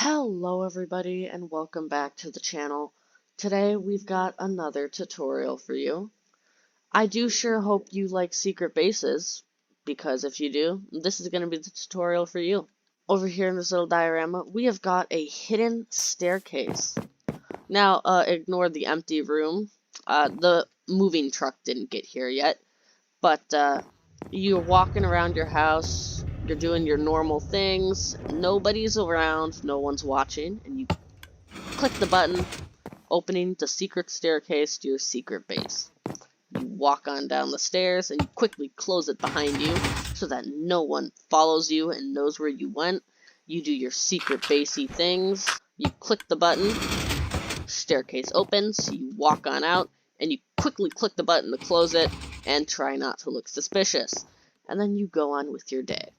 Hello everybody and welcome back to the channel. Today we've got another tutorial for you. I do sure hope you like secret bases, because if you do, this is going to be the tutorial for you. Over here in this little diorama, we have got a hidden staircase. Now, ignore the empty room. The moving truck didn't get here yet, but you're walking around your house, you're doing your normal things, nobody's around, no one's watching, and you click the button, opening the secret staircase to your secret base. You walk on down the stairs, and you quickly close it behind you, so that no one follows you and knows where you went. You do your secret basey things, you click the button, staircase opens, you walk on out, and you quickly click the button to close it, and try not to look suspicious. And then you go on with your day.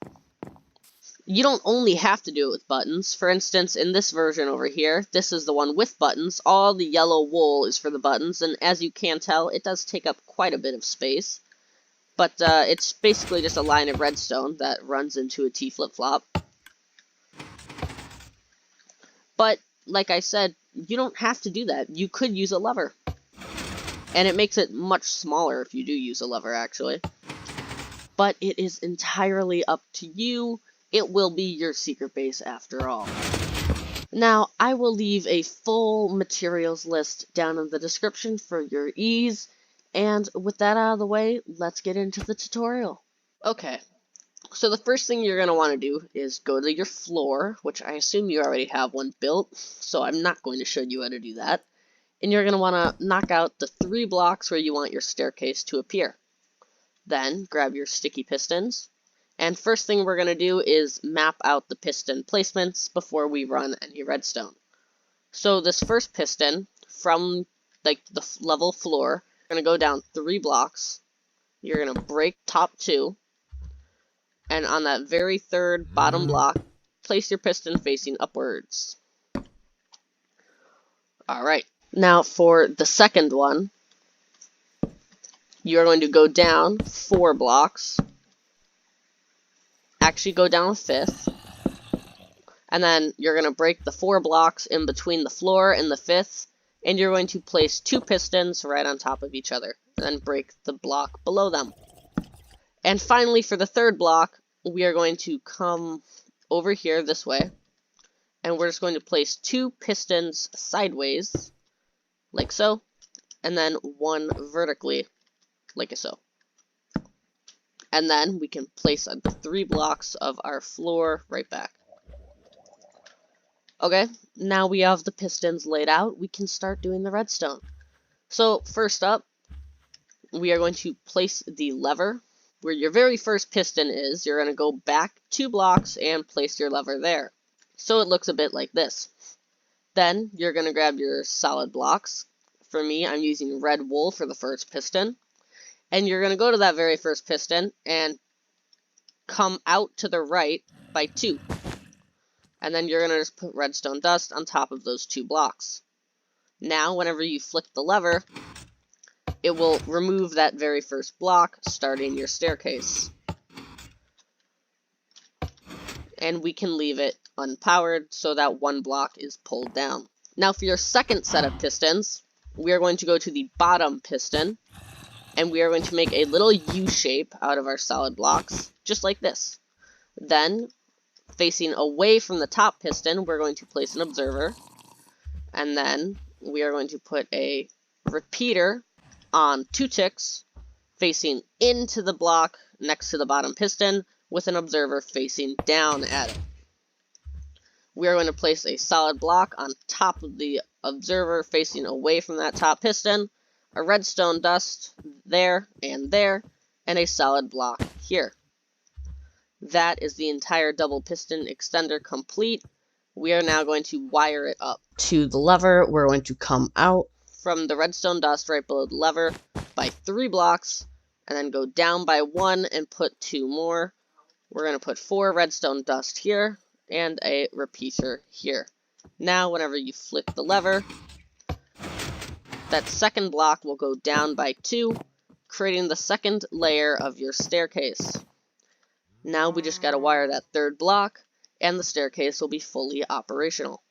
You don't only have to do it with buttons. For instance, in this version over here, this is the one with buttons. All the yellow wool is for the buttons, and as you can tell, it does take up quite a bit of space. But it's basically just a line of redstone that runs into a T flip-flop. But, like I said, you don't have to do that. You could use a lever. And it makes it much smaller if you do use a lever, actually. But it is entirely up to you. It will be your secret base after all. Now, I will leave a full materials list down in the description for your ease. And with that out of the way, let's get into the tutorial. Okay, so the first thing you're going to want to do is go to your floor, which I assume you already have one built, so I'm not going to show you how to do that. And you're going to want to knock out the 3 blocks where you want your staircase to appear. Then, grab your sticky pistons. And first thing we're going to do is map out the piston placements before we run any redstone. So this first piston, from the level floor, you're going to go down 3 blocks. You're going to break top 2. And on that very 3rd bottom block, place your piston facing upwards. Alright. Now for the second one, you're going to go down 4 blocks, actually go down a 5th, and then you're going to break the 4 blocks in between the floor and the 5th, and you're going to place 2 pistons right on top of each other, and then break the block below them. And finally, for the 3rd block, we are going to come over here this way, and we're just going to place 2 pistons sideways, like so, and then 1 vertically, like so. And then we can place the 3 blocks of our floor right back. Okay, now we have the pistons laid out, we can start doing the redstone. So first up, we are going to place the lever where your very first piston is. You're going to go back 2 blocks and place your lever there. So it looks a bit like this. Then you're going to grab your solid blocks. For me, I'm using red wool for the first piston. And you're going to go to that very first piston and come out to the right by 2. And then you're going to just put redstone dust on top of those 2 blocks. Now, whenever you flick the lever, it will remove that very first block, starting your staircase. And we can leave it unpowered so that 1 block is pulled down. Now for your second set of pistons, we are going to go to the bottom piston, and we are going to make a little U shape out of our solid blocks, just like this. Then, facing away from the top piston, we're going to place an observer, and then we are going to put a repeater on 2 ticks, facing into the block next to the bottom piston, with an observer facing down at it. We are going to place a solid block on top of the observer facing away from that top piston, a redstone dust there, and a solid block here. That is the entire double piston extender complete. We are now going to wire it up to the lever. We're going to come out from the redstone dust right below the lever by 3 blocks, and then go down by 1 and put 2 more. We're going to put 4 redstone dust here, and a repeater here. Now, whenever you flick the lever, that second block will go down by 2, creating the second layer of your staircase. Now we just gotta wire that 3rd block, and the staircase will be fully operational.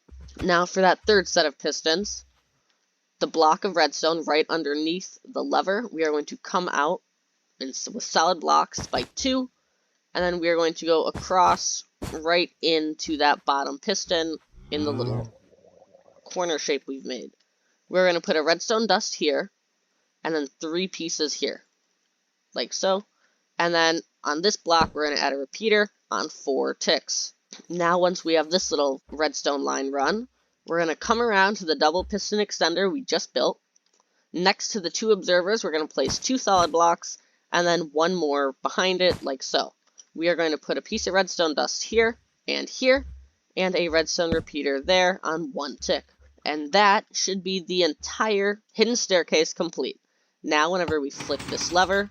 Now for that third set of pistons, the block of redstone right underneath the lever, we are going to come out with solid blocks by 2, and then we are going to go across right into that bottom piston in the little corner shape we've made. We're going to put a redstone dust here, and then 3 pieces here, like so. And then on this block, we're going to add a repeater on 4 ticks. Now, once we have this little redstone line run, we're going to come around to the double piston extender we just built. Next to the 2 observers, we're going to place 2 solid blocks, and then 1 more behind it, like so. We are going to put a piece of redstone dust here, and a redstone repeater there on 1 tick. And that should be the entire hidden staircase complete. Now, whenever we flick this lever,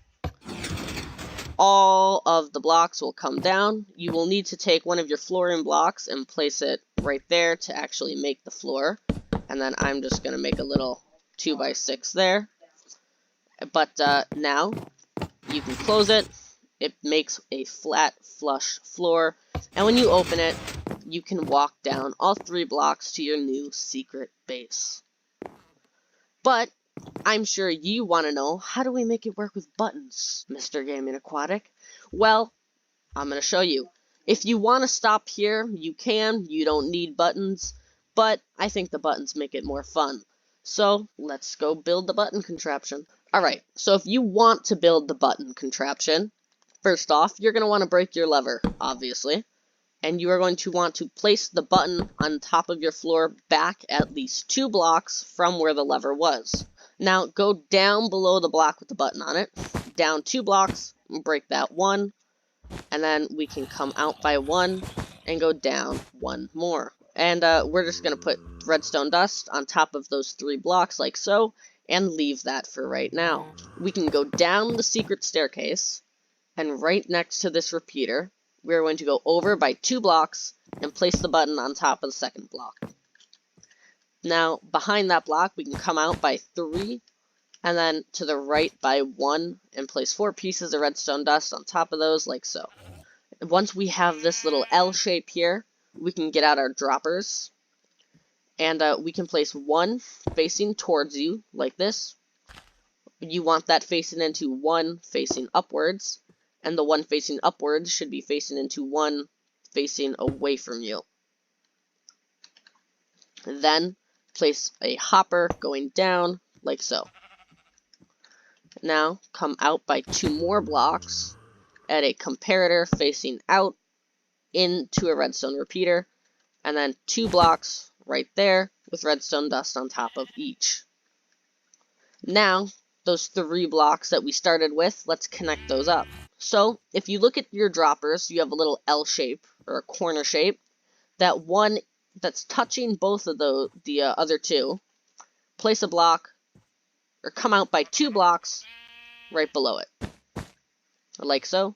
all of the blocks will come down. You will need to take one of your flooring blocks and place it right there to actually make the floor. And then I'm just going to make a little 2x6 there. But now you can close it. It makes a flat, flush floor. And when you open it, you can walk down all 3 blocks to your new secret base. But I'm sure you want to know, how do we make it work with buttons, Mr. Gaming Aquatic? Well, I'm going to show you. If you want to stop here, you can. You don't need buttons, but I think the buttons make it more fun. So let's go build the button contraption. Alright, so if you want to build the button contraption, first off, you're going to want to break your lever, obviously. And you are going to want to place the button on top of your floor back at least 2 blocks from where the lever was. Now, go down below the block with the button on it, down 2 blocks, and break that 1, and then we can come out by 1 and go down 1 more. And we're just going to put redstone dust on top of those 3 blocks like so, and leave that for right now. We can go down the secret staircase, and right next to this repeater, we're going to go over by 2 blocks and place the button on top of the second block. Now, behind that block, we can come out by 3, and then to the right by 1, and place 4 pieces of redstone dust on top of those, like so. Once we have this little L shape here, we can get out our droppers, and we can place 1 facing towards you, like this. You want that facing into 1 facing upwards, and the 1 facing upwards should be facing into 1 facing away from you. Then, place a hopper going down, like so. Now, come out by 2 more blocks, add a comparator facing out into a redstone repeater, and then 2 blocks right there with redstone dust on top of each. Now, those 3 blocks that we started with, let's connect those up. So, if you look at your droppers, you have a little L shape, or a corner shape. That one that's touching both of the other 2, place a block, or come out by 2 blocks right below it, like so,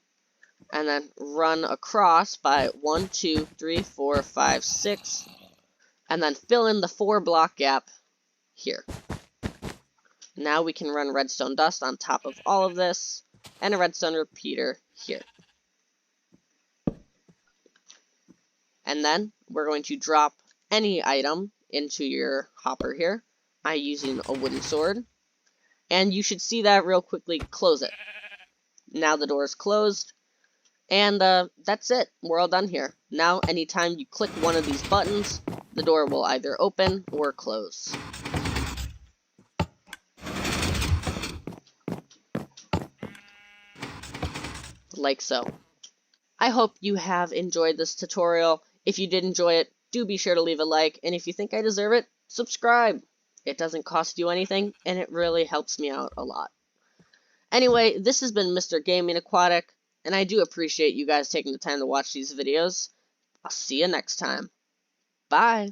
and then run across by 1, 2, 3, 4, 5, 6, and then fill in the 4 block gap here. Now we can run redstone dust on top of all of this, and a redstone repeater here. And then we're going to drop any item into your hopper here. I'm using a wooden sword. And you should see that real quickly close it. Now the door is closed. And that's it. We're all done here. Now anytime you click one of these buttons, the door will either open or close. Like so. I hope you have enjoyed this tutorial. If you did enjoy it, do be sure to leave a like, and if you think I deserve it, subscribe. It doesn't cost you anything, and it really helps me out a lot. Anyway, this has been Mr. Gaming Aquatic, and I do appreciate you guys taking the time to watch these videos. I'll see you next time. Bye!